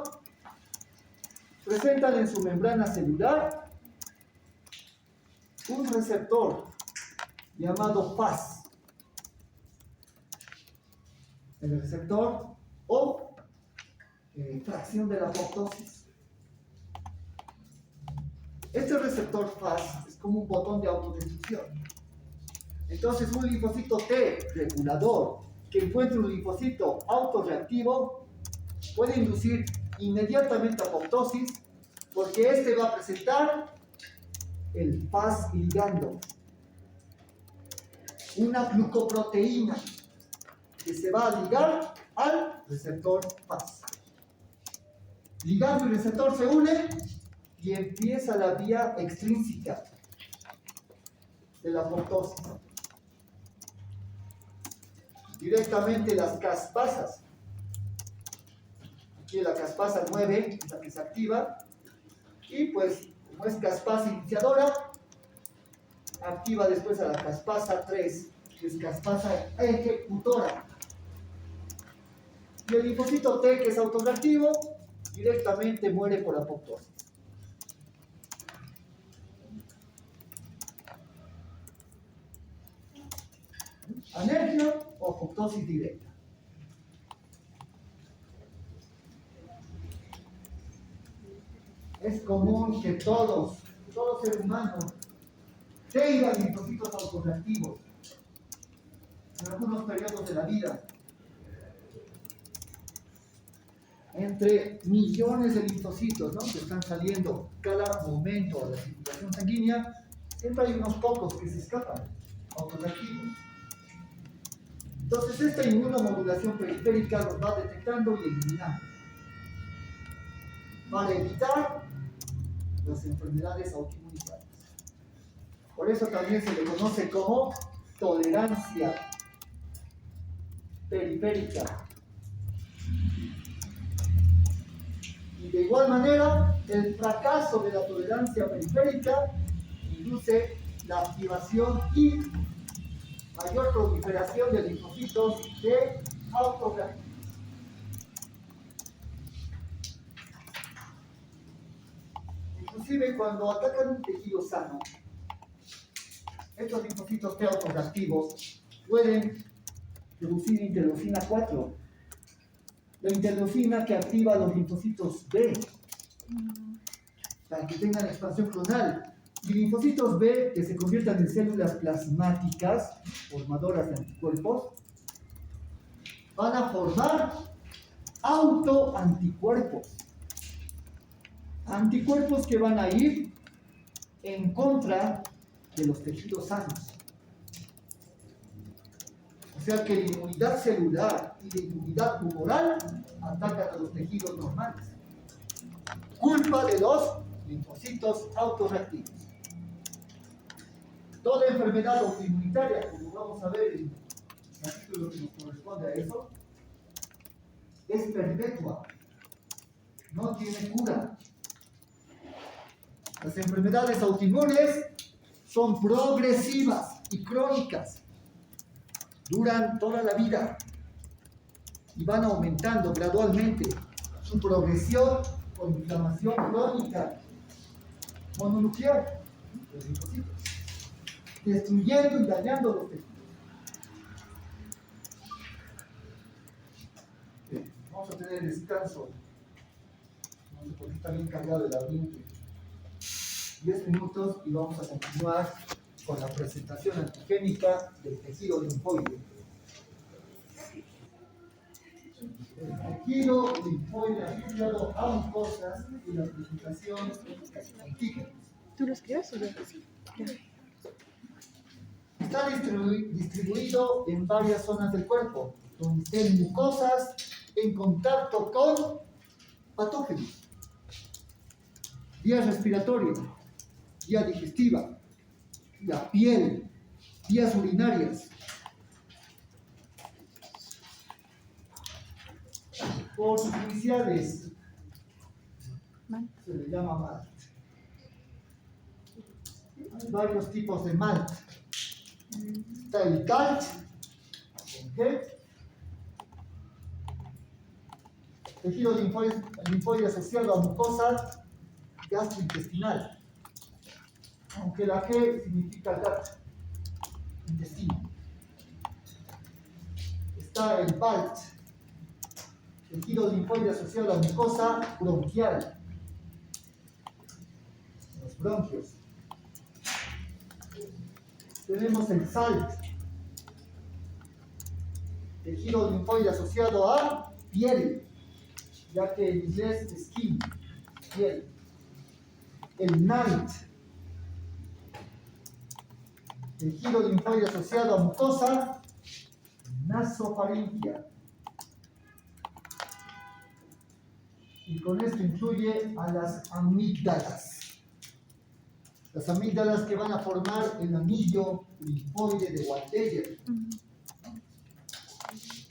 presentan en su membrana celular un receptor llamado FAS. El receptor o fracción de la apoptosis. Este receptor FAS es como un botón de autodestrucción. Entonces, un linfocito T regulador que encuentre un linfocito autorreactivo puede inducir inmediatamente apoptosis, porque este va a presentar el FAS ligando, una glucoproteína que se va a ligar al receptor FAS. Ligando y receptor se unen y empieza la vía extrínseca de la apoptosis. Directamente las caspasas. Aquí la caspasa 9 es la que se activa. Y pues, como es caspasa iniciadora, activa después a la caspasa 3, que es caspasa ejecutora. Y el linfocito T, que es autorreactivo, directamente muere por apoptosis. Anergia o apoptosis directa. Es común que todo ser humano tenga linfocitos autorreactivos en algunos periodos de la vida. Entre millones de linfocitos, ¿no?, que están saliendo cada momento a la circulación sanguínea, siempre hay unos pocos que se escapan, autorreactivos. Entonces, esta inmunomodulación periférica los va detectando y eliminando para evitar las enfermedades autoinmunitarias. Por eso también se le conoce como tolerancia periférica. Y de igual manera, el fracaso de la tolerancia periférica induce la activación y mayor proliferación de linfocitos de autoreactivos. Inclusive cuando atacan un tejido sano, estos linfocitos T autoreactivos pueden producir interleucina 4, la interleucina que activa los linfocitos B para que tengan expansión clonal. Y linfocitos B que se conviertan en células plasmáticas, formadoras de anticuerpos, van a formar autoanticuerpos. Anticuerpos que van a ir en contra de los tejidos sanos. O sea que la inmunidad celular y la inmunidad humoral atacan a los tejidos normales. Culpa de los linfocitos autorreactivos. Toda enfermedad autoinmunitaria, como vamos a ver en el capítulo que nos corresponde a eso, es perpetua. No tiene cura. Las enfermedades autoinmunes son progresivas y crónicas. Duran toda la vida y van aumentando gradualmente su progresión con inflamación crónica mononuclear, los linfocitos, destruyendo y dañando los tejidos. Bien, vamos a tener descanso. No sé por qué está bien cargado el ambiente. 10 minutos y vamos a continuar con la presentación antigénica del tejido linfoide. El tejido linfoide asociado a mucosas y la presentación antígena.
¿Tú lo escribes o yo? Sí.
Está distribuido en varias zonas del cuerpo, donde estén mucosas en contacto con patógenos. Vías respiratorias, vía digestiva, la piel, vías urinarias. Por sus iniciales se le llama MALT. Hay varios tipos de MALT. Está el GALT, con G, tejido linfoide asociado a mucosa gastrointestinal, aunque la G significa gut, intestino. Está el BALT, tejido linfoide asociado a mucosa bronquial, los bronquios. Tenemos el SALT, tejido linfoide asociado a piel, ya que en inglés es skin, piel. El NIGHT, tejido linfoide asociado a mucosa nasofaringia. Y con esto incluye a las amígdalas. Las amígdalas que van a formar el anillo linfoide de Waldeyer.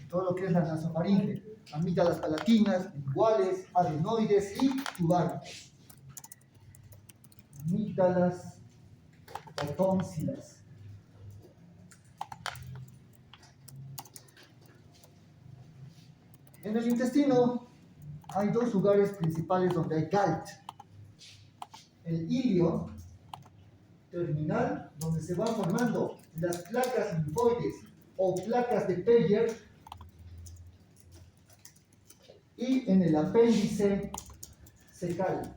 Todo lo que es la nasofaringe. Amígdalas palatinas, linguales, adenoides y tubáricas. Amígdalas o tónsilas. En el intestino hay dos lugares principales donde hay GALT. El ilio terminal, donde se van formando las placas linfoides o placas de Peyer, y en el apéndice cecal,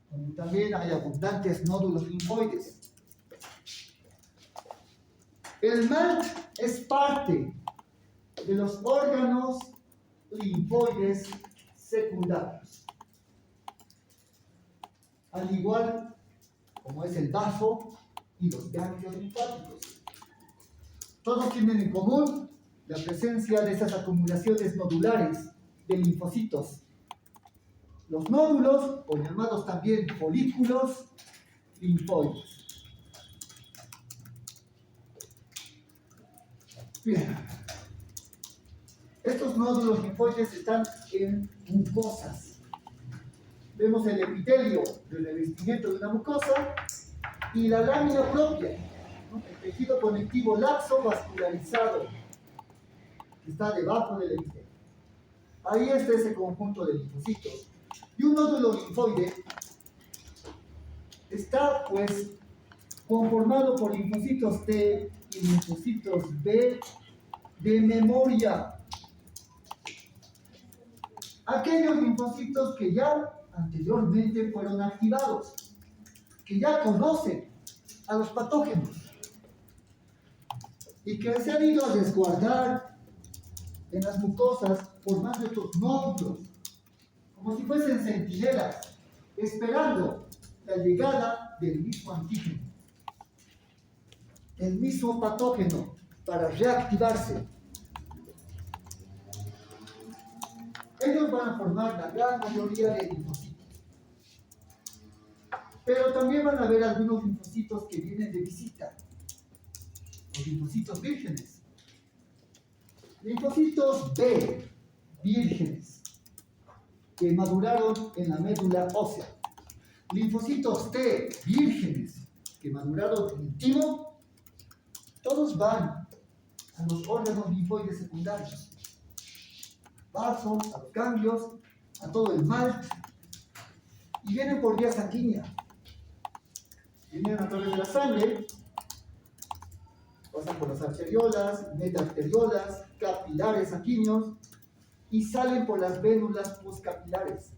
donde también hay abundantes nódulos linfoides. El MALT es parte de los órganos linfoides secundarios, al igual como es el bazo y los ganglios linfáticos. Todos tienen en común la presencia de esas acumulaciones nodulares de linfocitos. Los nódulos, o llamados también folículos linfoides. Bien. Estos nódulos linfoides están en mucosas. Vemos el epitelio del revestimiento de una mucosa y la lámina propia, ¿no? El tejido conectivo laxo vascularizado que está debajo del epitelio. Ahí está ese conjunto de linfocitos. Y un nódulo linfoide está pues conformado por linfocitos T y linfocitos B de memoria. Aquellos linfocitos que ya anteriormente fueron activados, que ya conocen a los patógenos y que se han ido a resguardar en las mucosas formando estos nódulos, como si fuesen centinelas, esperando la llegada del mismo antígeno, el mismo patógeno, para reactivarse. Ellos van a formar la gran mayoría de linfocitos. Pero también van a haber algunos linfocitos que vienen de visita, los linfocitos vírgenes. Linfocitos B, vírgenes, que maduraron en la médula ósea. Linfocitos T, vírgenes, que maduraron en el timo. Todos van a los órganos linfoides secundarios, vasos, a los ganglios, a todo el mal, y vienen por vía sanguínea. Vienen a través de la sangre, pasan por las arteriolas, metarteriolas, capilares sanguíneos y salen por las vénulas postcapilares.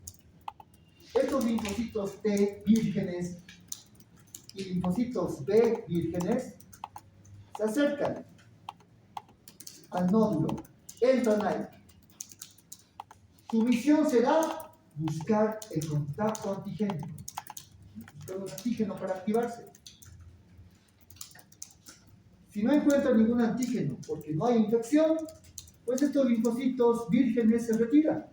Estos linfocitos T vírgenes y linfocitos B vírgenes se acercan al nódulo, entran ahí. Su misión será buscar el contacto antigénico, buscar un antígeno para activarse. Si no encuentran ningún antígeno porque no hay infección, pues estos linfocitos vírgenes se retiran.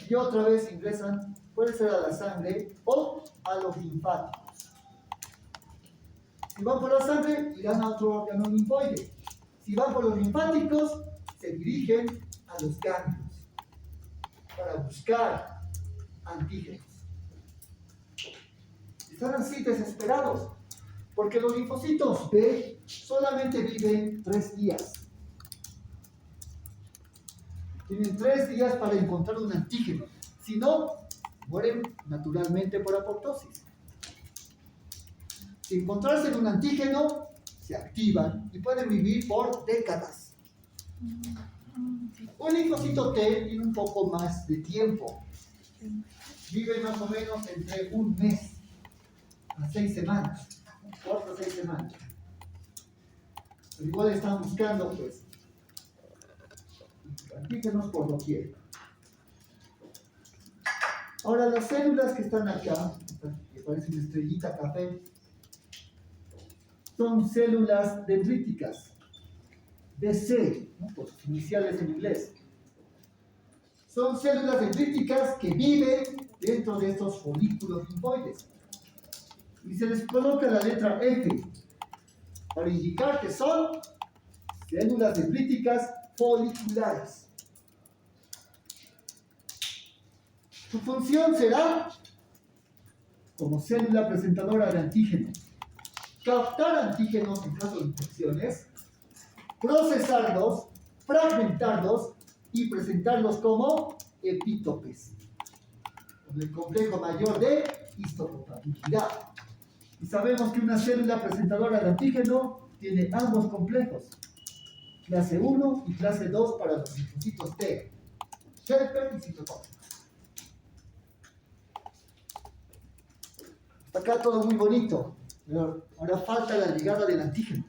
Y otra vez ingresan, puede ser a la sangre o a los linfáticos. Si van por la sangre, irán a otro órgano linfoide. Si van por los linfáticos, se dirigen a los ganglios para buscar antígenos. Están así desesperados, porque los linfocitos B solamente viven 3 días. Tienen 3 días para encontrar un antígeno. Si no, mueren naturalmente por apoptosis. Si encontrarse un antígeno, se activan y pueden vivir por décadas. Un linfocito T tiene un poco más de tiempo. Vive más o menos entre 1 mes a 6 semanas, 4 a 6 semanas. Pero igual están buscando, pues, antígenos por doquier. Ahora, las células que están acá, que parecen una estrellita café, son células dendríticas, DC, ¿no? Por sus iniciales en inglés. Son células dendríticas que viven dentro de estos folículos linfoides. Y se les coloca la letra F para indicar que son células dendríticas foliculares. Su función será, como célula presentadora de antígenos, captar antígenos en caso de infecciones, procesarlos, fragmentarlos y presentarlos como epítopes, con el complejo mayor de histopatología. Y sabemos que una célula presentadora de antígeno tiene ambos complejos, clase 1 y clase 2 para los linfocitos T, helper y citotóxico. Acá todo muy bonito, pero ahora falta la llegada del antígeno.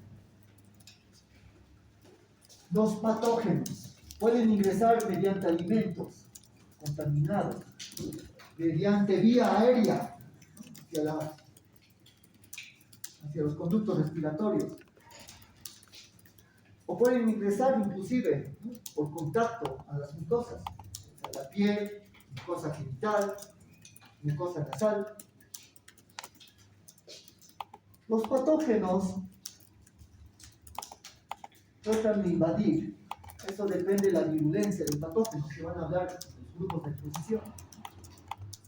Los patógenos pueden ingresar mediante alimentos contaminados, mediante vía aérea hacia los conductos respiratorios, o pueden ingresar inclusive, ¿no?, por contacto a las mucosas, a la piel, mucosa genital, mucosa nasal. Los patógenos tratan de invadir. Eso depende de la virulencia del patógeno, que van a hablar los grupos de exposición.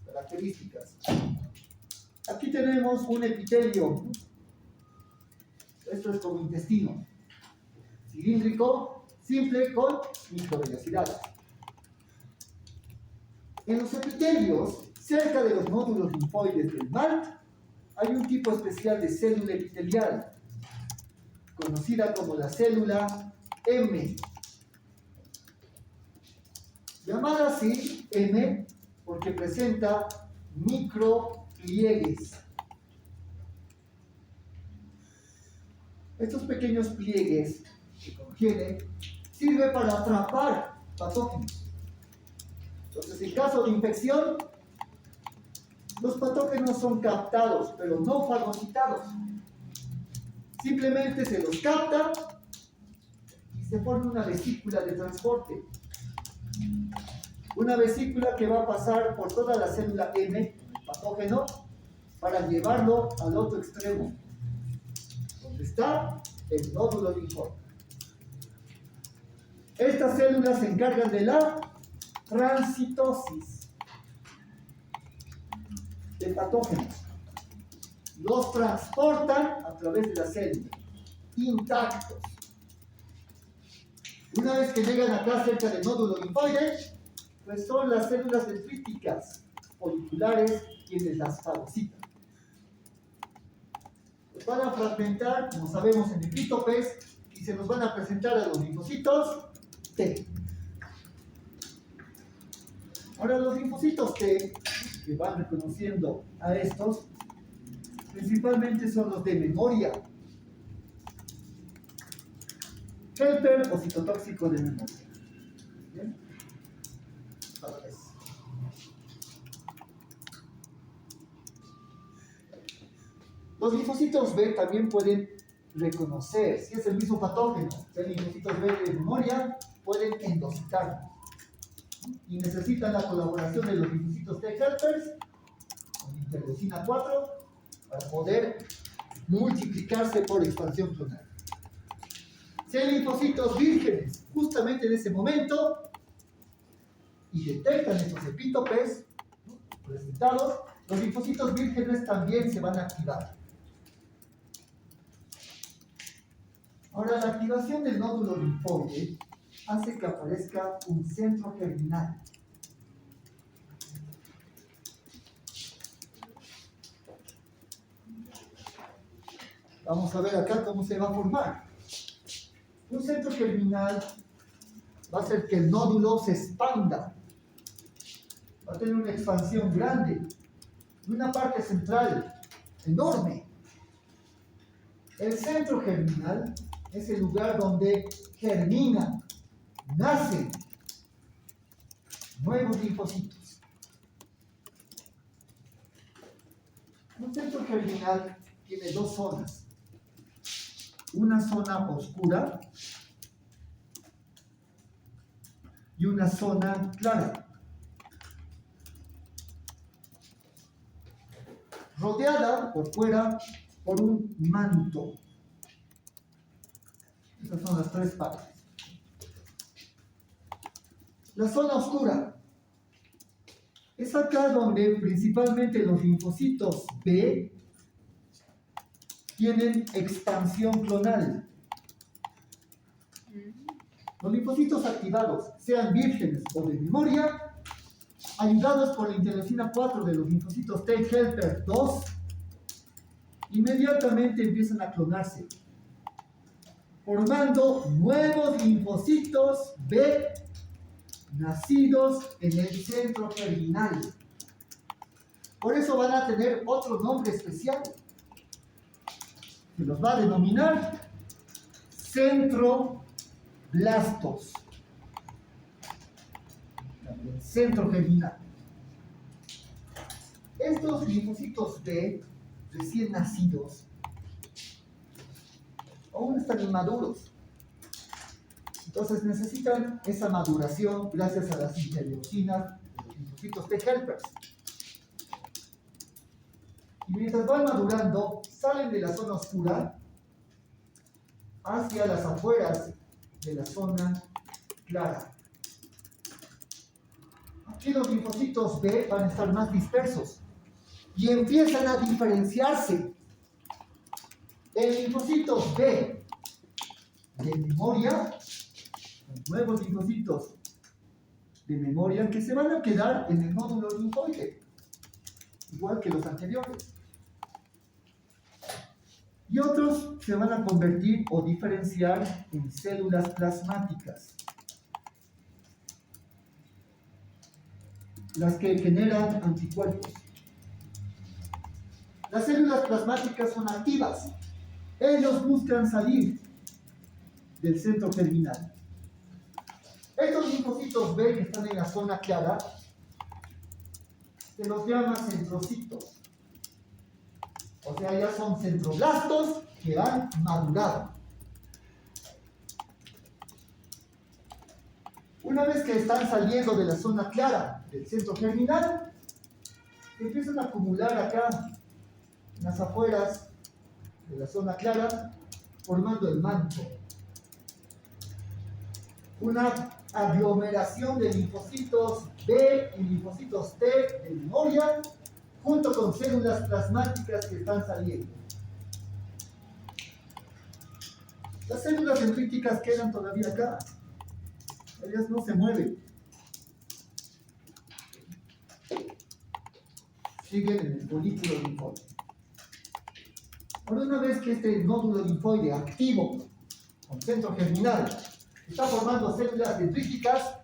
Características. Aquí tenemos un epitelio. Esto es como intestino. Cilíndrico, simple, con microvellosidades. En los epitelios, cerca de los nódulos linfoides del MALT, hay un tipo especial de célula epitelial, conocida como la célula M. Llamada así M porque presenta micropliegues. Estos pequeños pliegues que contiene sirven para atrapar patógenos. Entonces, en caso de infección, los patógenos son captados, pero no fagocitados. Simplemente se los capta y se forma una vesícula de transporte. Una vesícula que va a pasar por toda la célula M, el patógeno, para llevarlo al otro extremo, donde está el nódulo linfóide. Estas células se encargan de la transitosis de patógenos. Los transportan a través de la célula, intactos. Una vez que llegan acá cerca del nódulo linfoide, pues son las células dendríticas foliculares quienes las fagocitan. Los van a fragmentar, como sabemos, en epítopes y se nos van a presentar a los linfocitos T. Ahora, los linfocitos T, que van reconociendo a estos, principalmente son los de memoria. Helper o citotóxico de memoria. ¿Bien? Los linfocitos B también pueden reconocer si es el mismo patógeno. Los linfocitos B de memoria pueden endocitarnos y necesitan la colaboración de los linfocitos T helpers con interleucina 4 para poder multiplicarse por expansión clonal. Si hay linfocitos vírgenes justamente en ese momento y detectan estos epítopes presentados, los linfocitos vírgenes también se van a activar. Ahora, la activación del nódulo linfoide hace que aparezca un centro germinal. Vamos a ver acá cómo se va a formar. Un centro germinal va a hacer que el nódulo se expanda. Va a tener una expansión grande y una parte central enorme. El centro germinal es el lugar donde germinan, nacen nuevos linfocitos. Un centro germinal tiene dos zonas. Una zona oscura y una zona clara, rodeada por fuera por un manto. Estas son las tres partes. La zona oscura es acá donde principalmente los linfocitos B tienen expansión clonal. Los linfocitos activados, sean vírgenes o de memoria, ayudados por la interleucina 4 de los linfocitos T helper 2, inmediatamente empiezan a clonarse, formando nuevos linfocitos B nacidos en el centro germinal. Por eso van a tener otro nombre especial, que los va a denominar centroblastos. También centro germinal. Estos linfocitos B recién nacidos aún están inmaduros. Entonces necesitan esa maduración gracias a las interleucinas de los linfocitos T helpers. Y mientras van madurando, salen de la zona oscura hacia las afueras de la zona clara. Aquí los linfocitos B van a estar más dispersos y empiezan a diferenciarse. En linfocitos B de memoria, los nuevos linfocitos de memoria que se van a quedar en el nódulo linfoide, igual que los anteriores. Y otros se van a convertir o diferenciar en células plasmáticas, las que generan anticuerpos. Las células plasmáticas son activas. Ellos buscan salir del centro terminal. Estos linfocitos B que están en la zona clara se los llama centrocitos. O sea, ya son centroblastos que han madurado. Una vez que están saliendo de la zona clara del centro germinal, empiezan a acumular acá, en las afueras de la zona clara, formando el manto. Una aglomeración de linfocitos B y linfocitos T de memoria, junto con células plasmáticas que están saliendo. Las células dendríticas quedan todavía acá. Ellas no se mueven. Siguen en el folículo linfoide. Ahora, una vez que este nódulo linfoide activo, con centro germinal, está formando células dendríticas,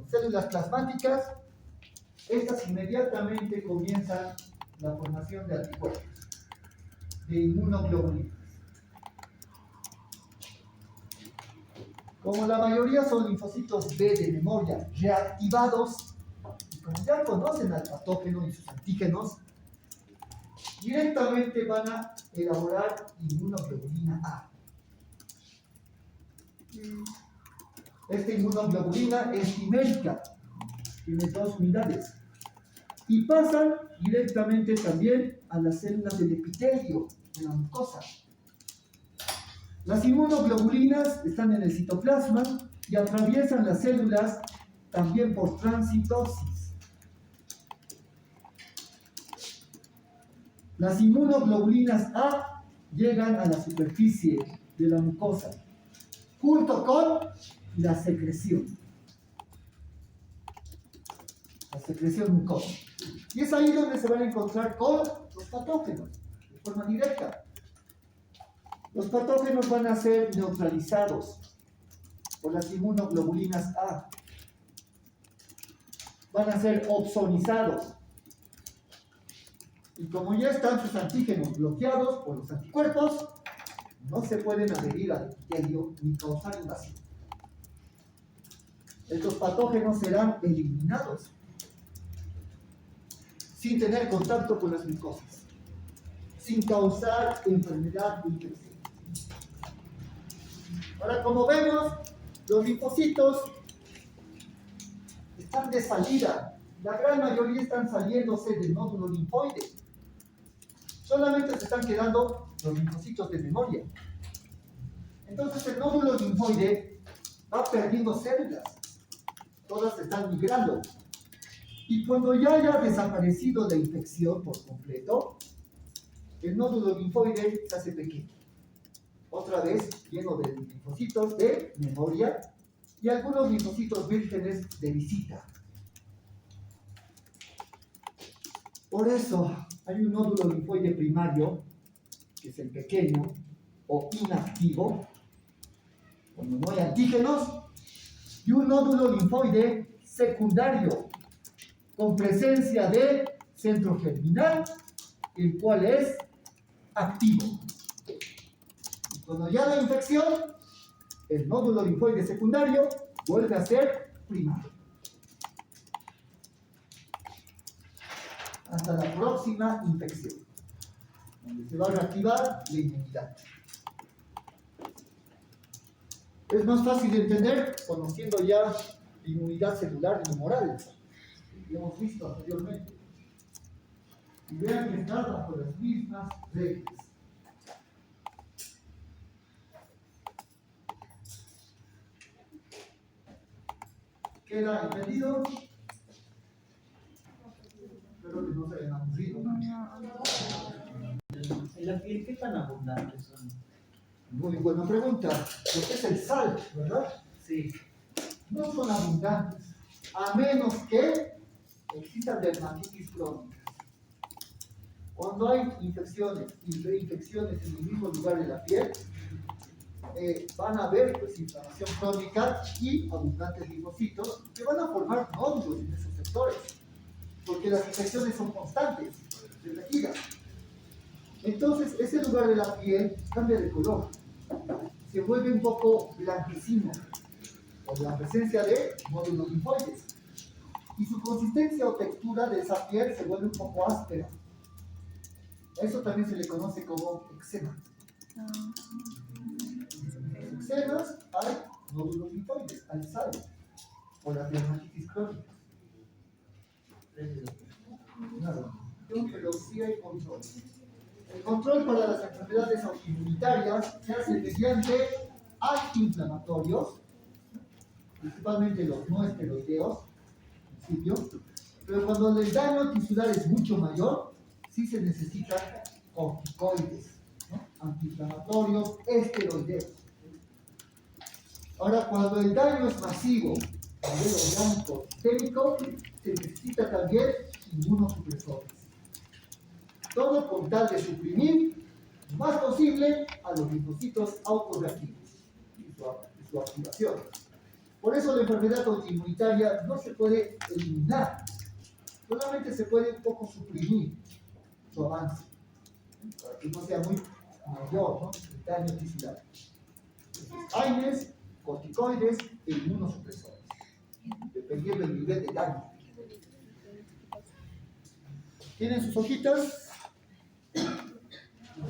células plasmáticas, estas inmediatamente comienzan la formación de anticuerpos, de inmunoglobulinas. Como la mayoría son linfocitos B de memoria reactivados, y como ya conocen al patógeno y sus antígenos, directamente van a elaborar inmunoglobulina A. Esta inmunoglobulina es dimérica, tiene 2 unidades, y pasan directamente también a las células del epitelio de la mucosa. Las inmunoglobulinas están en el citoplasma y atraviesan las células también por transitosis. Las inmunoglobulinas A llegan a la superficie de la mucosa, junto con la secreción mucosa. Y es ahí donde se van a encontrar con los patógenos, de forma directa. Los patógenos van a ser neutralizados por las inmunoglobulinas A. Van a ser opsonizados. Y como ya están sus antígenos bloqueados por los anticuerpos, no se pueden adherir al epitelio ni causar invasión. Estos patógenos serán eliminados sin tener contacto con las mucosas, sin causar enfermedad o infección. Ahora, como vemos, los linfocitos están de salida. La gran mayoría están saliéndose del nódulo linfoide. Solamente se están quedando los linfocitos de memoria. Entonces el nódulo linfoide va perdiendo células. Todas están migrando. Y cuando ya haya desaparecido la infección por completo, el nódulo linfoide se hace pequeño. Otra vez lleno de linfocitos de memoria y algunos linfocitos vírgenes de visita. Por eso hay un nódulo linfoide primario, que es el pequeño o inactivo, cuando no hay antígenos, y un nódulo linfoide secundario, con presencia de centro germinal, el cual es activo. Cuando ya no hay infección, el nódulo linfoide secundario vuelve a ser primario. Hasta la próxima infección, donde se va a reactivar la inmunidad. Es más fácil de entender conociendo ya la inmunidad celular y humoral, que hemos visto anteriormente. Y vean que está bajo las mismas reglas. ¿Queda entendido? Espero que no se hayan aburrido.
¿En la piel qué tan abundantes son?
Muy buena pregunta. Lo que es el sal, ¿verdad?
Sí.
No son abundantes, a menos que existan dermatitis crónicas. Cuando hay infecciones y reinfecciones en el mismo lugar de la piel, van a haber pues, inflamación crónica y abundantes linfocitos que van a formar nódulos en esos sectores, porque las infecciones son constantes, repetidas. Entonces, ese lugar de la piel cambia de color, se vuelve un poco blanquecino por la presencia de nódulos linfoides. Y su consistencia o textura de esa piel se vuelve un poco áspera. Eso también se le conoce como eczema. En los eczemas hay nódulos linfoides, hay sal, o las dermatitis crónicas. Nada, pero sí hay control. El control para las enfermedades autoinmunitarias se hace mediante antiinflamatorios, principalmente los no esteroideos, en principio, pero cuando el daño tisular es mucho mayor, sí se necesitan corticoides, ¿no? Antiinflamatorios esteroideos. Ahora, cuando el daño es masivo, a nivel orgánico, sistémico, se necesita también inmunosupresores. Todo con tal de suprimir lo más posible a los linfocitos autorreactivos y su activación. Por eso la enfermedad autoinmunitaria no se puede eliminar, solamente se puede un poco suprimir su avance, para que no sea muy mayor, ¿no? El daño tisular. AINES, corticoides e inmunosupresores, dependiendo del nivel de daño. ¿Tienen sus hojitas?